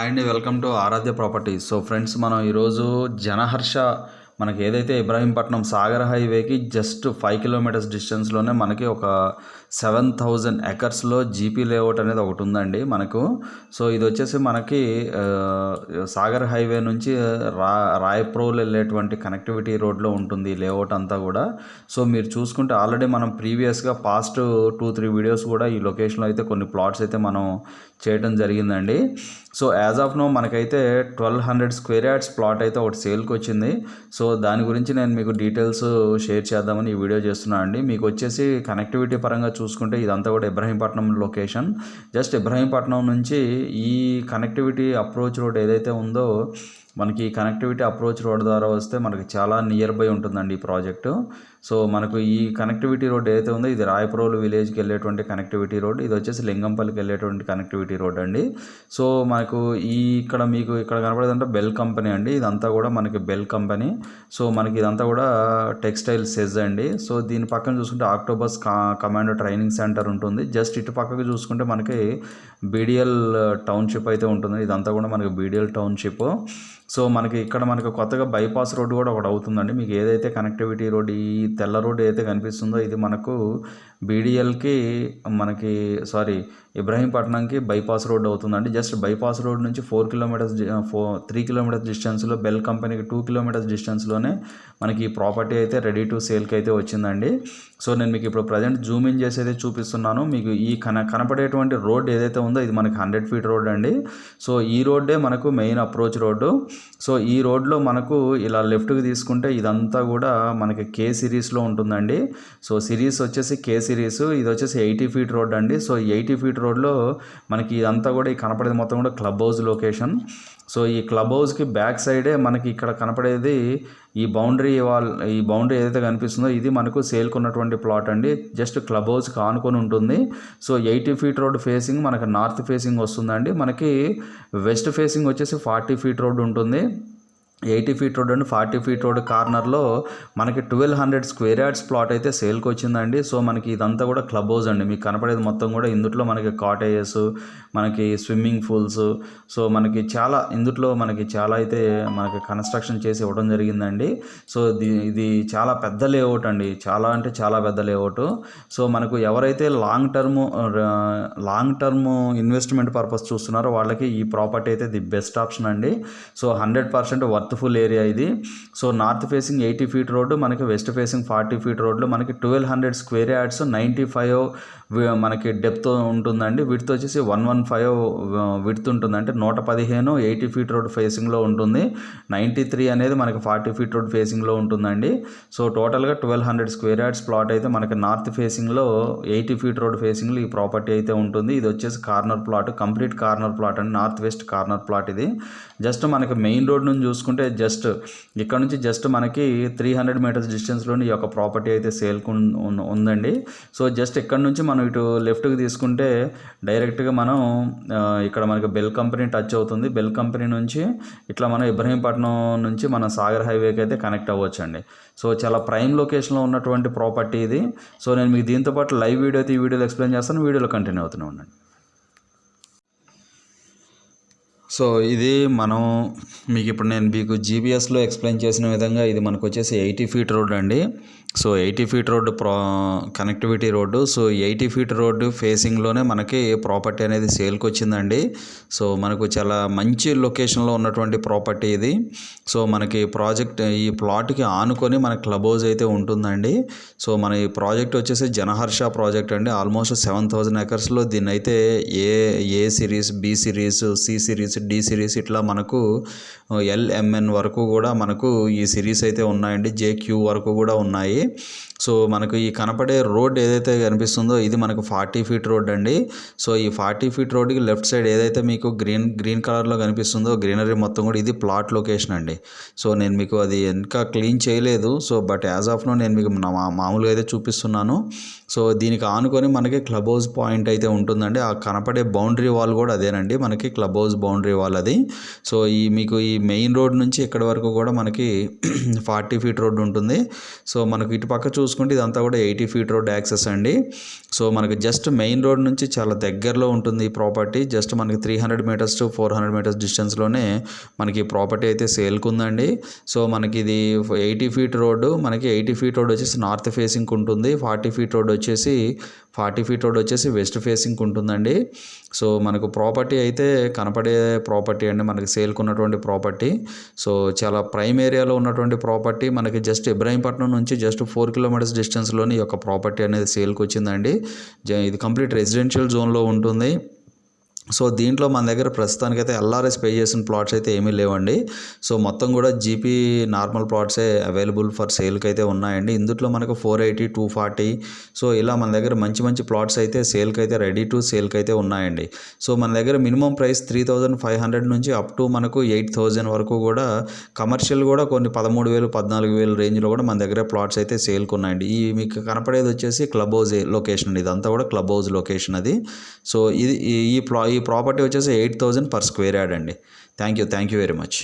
Hi అండి, welcome to Aaradhya properties. So friends, మనం ఈరోజు జనహర్ష మనకి ఏదైతే ఇబ్రాహీంపట్నం సాగర్ హైవేకి జస్ట్ 5 కిలోమీటర్స్ డిస్టెన్స్లోనే మనకి ఒక 7,000 ఎకర్స్లో జీపీ లేఅవుట్ అనేది ఒకటి ఉందండి మనకు. సో ఇది వచ్చేసి మనకి సాగర్ హైవే నుంచి రాయప్రోల్ వెళ్ళేటువంటి కనెక్టివిటీ రోడ్లో ఉంటుంది లేఅవుట్ అంతా కూడా. సో మీరు చూసుకుంటే ఆల్రెడీ మనం ప్రీవియస్గా పాస్ట్ 2-3 వీడియోస్ కూడా ఈ లొకేషన్లో అయితే కొన్ని ప్లాట్స్ అయితే మనం చేయడం జరిగిందండి. సో యాజ్ ఆఫ్ నో మనకైతే 1200 స్క్వేర్ యార్డ్స్ ప్లాట్ అయితే ఒకటి సేల్కి వచ్చింది. సో దాని గురించి నేను మీకు డీటెయిల్స్ షేర్ చేద్దామని ఈ వీడియో చేస్తున్నాను అండి. మీకు వచ్చేసి కనెక్టివిటీ పరంగా చూసుకుంటే ఇదంతా కూడా ఇబ్రాహీంపట్నం లొకేషన్. జస్ట్ ఇబ్రాహీంపట్నం నుంచి ఈ కనెక్టివిటీ అప్రోచ్ రోడ్ ఏదైతే ఉందో మనకి ఈ కనెక్టివిటీ అప్రోచ్ రోడ్ ద్వారా వస్తే మనకి చాలా నియర్ బై ఉంటుందండి ఈ ప్రాజెక్టు. సో మనకు ఈ కనెక్టివిటీ రోడ్ ఏదైతే ఉందో ఇది రాయప్రోలు విలేజ్కి వెళ్ళేటువంటి కనెక్టివిటీ రోడ్, ఇది వచ్చేసి లింగంపల్లికి వెళ్ళేటువంటి కనెక్టివిటీ రోడ్ అండి. సో మనకు మీకు ఇక్కడ కనపడేదంటే బెల్ కంపెనీ అండి. ఇదంతా కూడా మనకి బెల్ కంపెనీ. సో మనకి ఇదంతా కూడా టెక్స్టైల్ సెజ్ అండి. సో దీని పక్కన చూసుకుంటే ఆక్టోబస్ కమాండో ట్రైనింగ్ సెంటర్ ఉంటుంది. జస్ట్ ఇటు పక్కకు చూసుకుంటే మనకి బీడిఎల్ టౌన్షిప్ అయితే ఉంటుంది. ఇదంతా కూడా మనకి బీడిఎల్ టౌన్షిప్. సో మనకి కొత్తగా బైపాస్ రోడ్ కూడా ఒకటి అవుతుందండి. మీకు ఏదైతే కనెక్టివిటీ రోడ్ ఈ తెల్ల రోడ్ ఏదైతే కనిపిస్తుందో ఇది మనకు బీడిఎల్కి ఇబ్రాహీంపట్నంకి బైపాస్ రోడ్ అవుతుందండి. జస్ట్ బైపాస్ రోడ్ నుంచి 3 కిలోమీటర్స్ డిస్టెన్స్లో బెల్ కంపెనీకి 2 కిలోమీటర్స్ డిస్టెన్స్లోనే మనకి ఈ ప్రాపర్టీ అయితే రెడీ టు సేల్కి అయితే వచ్చిందండి. సో నేను మీకు ఇప్పుడు ప్రజెంట్ జూమ్ ఇన్ చేసి అయితే చూపిస్తున్నాను. మీకు ఈ కనపడేటువంటి రోడ్ ఏదైతే ఉందో ఇది మనకి 100 ఫీట్ రోడ్ అండి. సో ఈ రోడ్డే మనకు మెయిన్ అప్రోచ్ రోడ్డు. సో ఈ రోడ్లో మనకు ఇలా లెఫ్ట్కి తీసుకుంటే ఇదంతా కూడా మనకి కే సిరీస్లో ఉంటుందండి. సో సిరీస్ వచ్చేసి కే సిరీస్, ఇది వచ్చేసి 80 ఫీట్ రోడ్ అండి. సో ఈ 80 ఫీట్ రోడ్లో మనకి ఇదంతా కూడా ఈ కనపడేది మొత్తం కూడా క్లబ్ హౌస్ లొకేషన్. సో ఈ క్లబ్ హౌస్కి బ్యాక్ సైడే మనకి ఇక్కడ కనపడేది ఈ బౌండరీ ఏదైతే కనిపిస్తుందో ఇది మనకు సేల్కున్నటువంటి ప్లాట్ అండి. జస్ట్ క్లబ్ హౌస్కి ఆనుకొని ఉంటుంది. సో 80 ఫీట్ రోడ్ ఫేసింగ్ మనకి నార్త్ ఫేసింగ్ వస్తుందండి. మనకి వెస్ట్ ఫేసింగ్ వచ్చేసి 40 ఫీట్ రోడ్ ఉంటుంది. 80 ఫీట్ రోడ్ అండి. 40 ఫీట్ రోడ్ కార్నర్లో మనకి 1200 స్క్వేర్ యార్డ్స్ ప్లాట్ అయితే సేల్కి వచ్చిందండి. సో మనకి ఇదంతా కూడా క్లబ్ హౌస్ అండి. మీకు కనపడేది మొత్తం కూడా ఇందులో మనకి కాటేజెస్, మనకి స్విమ్మింగ్ పూల్స్, సో మనకి చాలా అయితే మనకి కన్స్ట్రక్షన్ చేసి ఇవ్వడం జరిగిందండి. సో ఇది చాలా పెద్ద లేఅవుట్ అండి, చాలా అంటే చాలా పెద్ద లేఅవుట్. సో మనకు ఎవరైతే లాంగ్ టర్మ్ ఇన్వెస్ట్మెంట్ పర్పస్ చూస్తున్నారో వాళ్ళకి ఈ ప్రాపర్టీ అయితే ది బెస్ట్ ఆప్షన్ అండి. సో 100% వర్త్ఫుల్ ఏరియా ఇది. So north facing 80 feet road, మనకి వెస్ట్ ఫేసింగ్ 40 ఫీట్ రోడ్లో మనకి 1200 స్క్వేర్ యార్డ్స్ 95 మనకి డెప్త్ ఉంటుందండి. విడ్త్ వచ్చేసి 115 విడ్త్ ఉంటుంది, అంటే 115 80 ఫీట్ రోడ్ ఫేసింగ్లో ఉంటుంది. 93 అనేది మనకి 40 ఫీట్ రోడ్ ఫేసింగ్లో ఉంటుందండి. సో టోటల్గా 1200 స్క్వేర్ యార్డ్స్ ప్లాట్ అయితే మనకి నార్త్ ఫేసింగ్లో 80 ఫీట్ రోడ్ ఫేసింగ్లో ఈ ప్రాపర్టీ అయితే ఉంటుంది. ఇది వచ్చేసి corner plot, complete corner plot అండి, నార్త్ వెస్ట్ కార్నర్ ప్లాట్ ఇది. జస్ట్ మనకి మెయిన్ రోడ్ నుంచి చూసుకుంటే జస్ట్ ఇక్కడ నుంచి జస్ట్ మనకి 300 మీటర్స్ డిస్టెన్స్లోని ఈ యొక్క ప్రాపర్టీ అయితే సేల్కు ఉందండి. సో జస్ట్ ఇక్కడ నుంచి మనం ఇటు లెఫ్ట్కి తీసుకుంటే డైరెక్ట్గా మనం ఇక్కడ మనకి బెల్ కంపెనీ టచ్ అవుతుంది. బెల్ కంపెనీ నుంచి ఇట్లా మనం ఇబ్రహీంపట్నం నుంచి మన సాగర్ హైవేకి అయితే కనెక్ట్ అవ్వచ్చు అండి. సో చాలా ప్రైమ్ లొకేషన్లో ఉన్నటువంటి ప్రాపర్టీ ఇది. సో నేను మీకు దీంతోపాటు లైవ్ వీడియో అయితే ఈ వీడియోలో ఎక్స్ప్లెయిన్ చేస్తాను. వీడియోలో కంటిన్యూ అవుతూనే ఉండండి. సో ఇది మీకు ఇప్పుడు నేను మీకు జీపీఎస్లో ఎక్స్ప్లెయిన్ చేసిన విధంగా ఇది మనకు వచ్చేసి 80 ఫీట్ రోడ్ అండి. So 80 feet road connectivity road. So 80 feet road ఫేసింగ్లోనే మనకి ప్రాపర్టీ అనేది సేల్కి వచ్చిందండి. సో మనకు చాలా మంచి లొకేషన్లో ఉన్నటువంటి ప్రాపర్టీ ఇది. సో మనకి ఈ ప్లాట్కి ఆనుకొని మన క్లబ్ హౌస్ అయితే ఉంటుందండి. సో మన ఈ ప్రాజెక్ట్ వచ్చేసి జనహర్ష ప్రాజెక్ట్ అండి. ఆల్మోస్ట్ 7,000 ఎకర్స్లో దీన్ని అయితే A series, B series, C series, D series ఇట్లా మనకు LMN వరకు కూడా మనకు ఈ సిరీస్ అయితే ఉన్నాయండి. JQ వరకు కూడా ఉన్నాయి. సో మనకు ఈ కనపడే రోడ్ ఏదైతే కనిపిస్తుందో ఇది మనకు 40 ఫీట్ రోడ్ అండి. సో ఈ 40 ఫీట్ రోడ్కి లెఫ్ట్ సైడ్ ఏదైతే మీకు గ్రీన్ కలర్లో కనిపిస్తుందో గ్రీనరీ మొత్తం కూడా ఇది ప్లాట్ లొకేషన్ అండి. సో నేను మీకు అది ఇంకా క్లీన్ చేయలేదు. So but as of now నేను మీకు మామూలుగా అయితే చూపిస్తున్నాను. సో దీనికి ఆనుకొని మనకి క్లబ్ హౌస్ పాయింట్ అయితే ఉంటుందండి. ఆ కనపడే బౌండరీ వాల్ కూడా అదేనండి, మనకి క్లబ్ హౌస్ బౌండరీ వాల్ అది. సో మీకు ఈ మెయిన్ రోడ్ నుంచి ఇక్కడ వరకు కూడా మనకి 40 ఫీట్ రోడ్ ఉంటుంది. సో మనకు ఇటు పక్క చూసుకుంటే ఇదంతా కూడా 80 ఫీట్ రోడ్ యాక్సెస్ అండి. సో మనకి జస్ట్ మెయిన్ రోడ్ నుంచి చాలా దగ్గరలో ఉంటుంది ఈ ప్రాపర్టీ. జస్ట్ మనకి 300 మీటర్స్ టు 400 మీటర్స్ డిస్టెన్స్లోనే మనకి ప్రాపర్టీ అయితే సేల్కి ఉందండి. సో మనకి ఇది 80 ఫీట్ రోడ్డు, మనకి 80 ఫీట్ రోడ్ వచ్చేసి నార్త్ ఫేసింగ్ ఉంటుంది. 40 ఫీట్ రోడ్ వచ్చేసి వెస్ట్ ఫేసింగ్ ఉంటుందండి. సో మనకు ప్రాపర్టీ అయితే కనపడే ప్రాపర్టీ అండి, మనకి సేల్కి ఉన్నటువంటి ప్రాపర్టీ. సో చాలా ప్రైమ్ ఏరియాలో ఉన్నటువంటి ప్రాపర్టీ. మనకి జస్ట్ ఇబ్రాహీంపట్నం నుంచి జస్ట్ 4 కిలోమీటర్స్ డిస్టెన్స్లోని ఈ యొక్క ప్రాపర్టీ అనేది సేల్కి వచ్చిందండి. ఇది కంప్లీట్ రెసిడెన్షియల్ జోన్లో ఉంటుంది. సో దీంట్లో మన దగ్గర ప్రస్తుతానికైతే ఎల్ఆర్ఎస్ పే చేసిన ప్లాట్స్ అయితే ఏమీ లేవండి. సో మొత్తం కూడా జీపీ నార్మల్ ప్లాట్సే అవైలబుల్ ఫర్ సేల్కి అయితే ఉన్నాయండి. ఇందులో మనకు 480, 240 సో ఇలా మన దగ్గర మంచి ప్లాట్స్ అయితే సేల్కి అయితే రెడీ టు సేల్కి అయితే ఉన్నాయండి. సో మన దగ్గర మినిమం ప్రైస్ 3,500 నుంచి అప్ టు మనకు 8,000 వరకు కూడా, కమర్షియల్ కూడా కొన్ని 13,000, 14,000 రేంజ్లో కూడా మన దగ్గర ప్లాట్స్ అయితే సేల్కి ఉన్నాయండి. ఈ మీకు కనపడేది వచ్చేసి క్లబ్ హౌస్ లొకేషన్, ఇదంతా కూడా క్లబ్ హౌస్ లొకేషన్ అది. సో ఇది ఈ ప్రాపర్టీ వచ్చేసి 8,000 per square yard అండి. Thank you very much.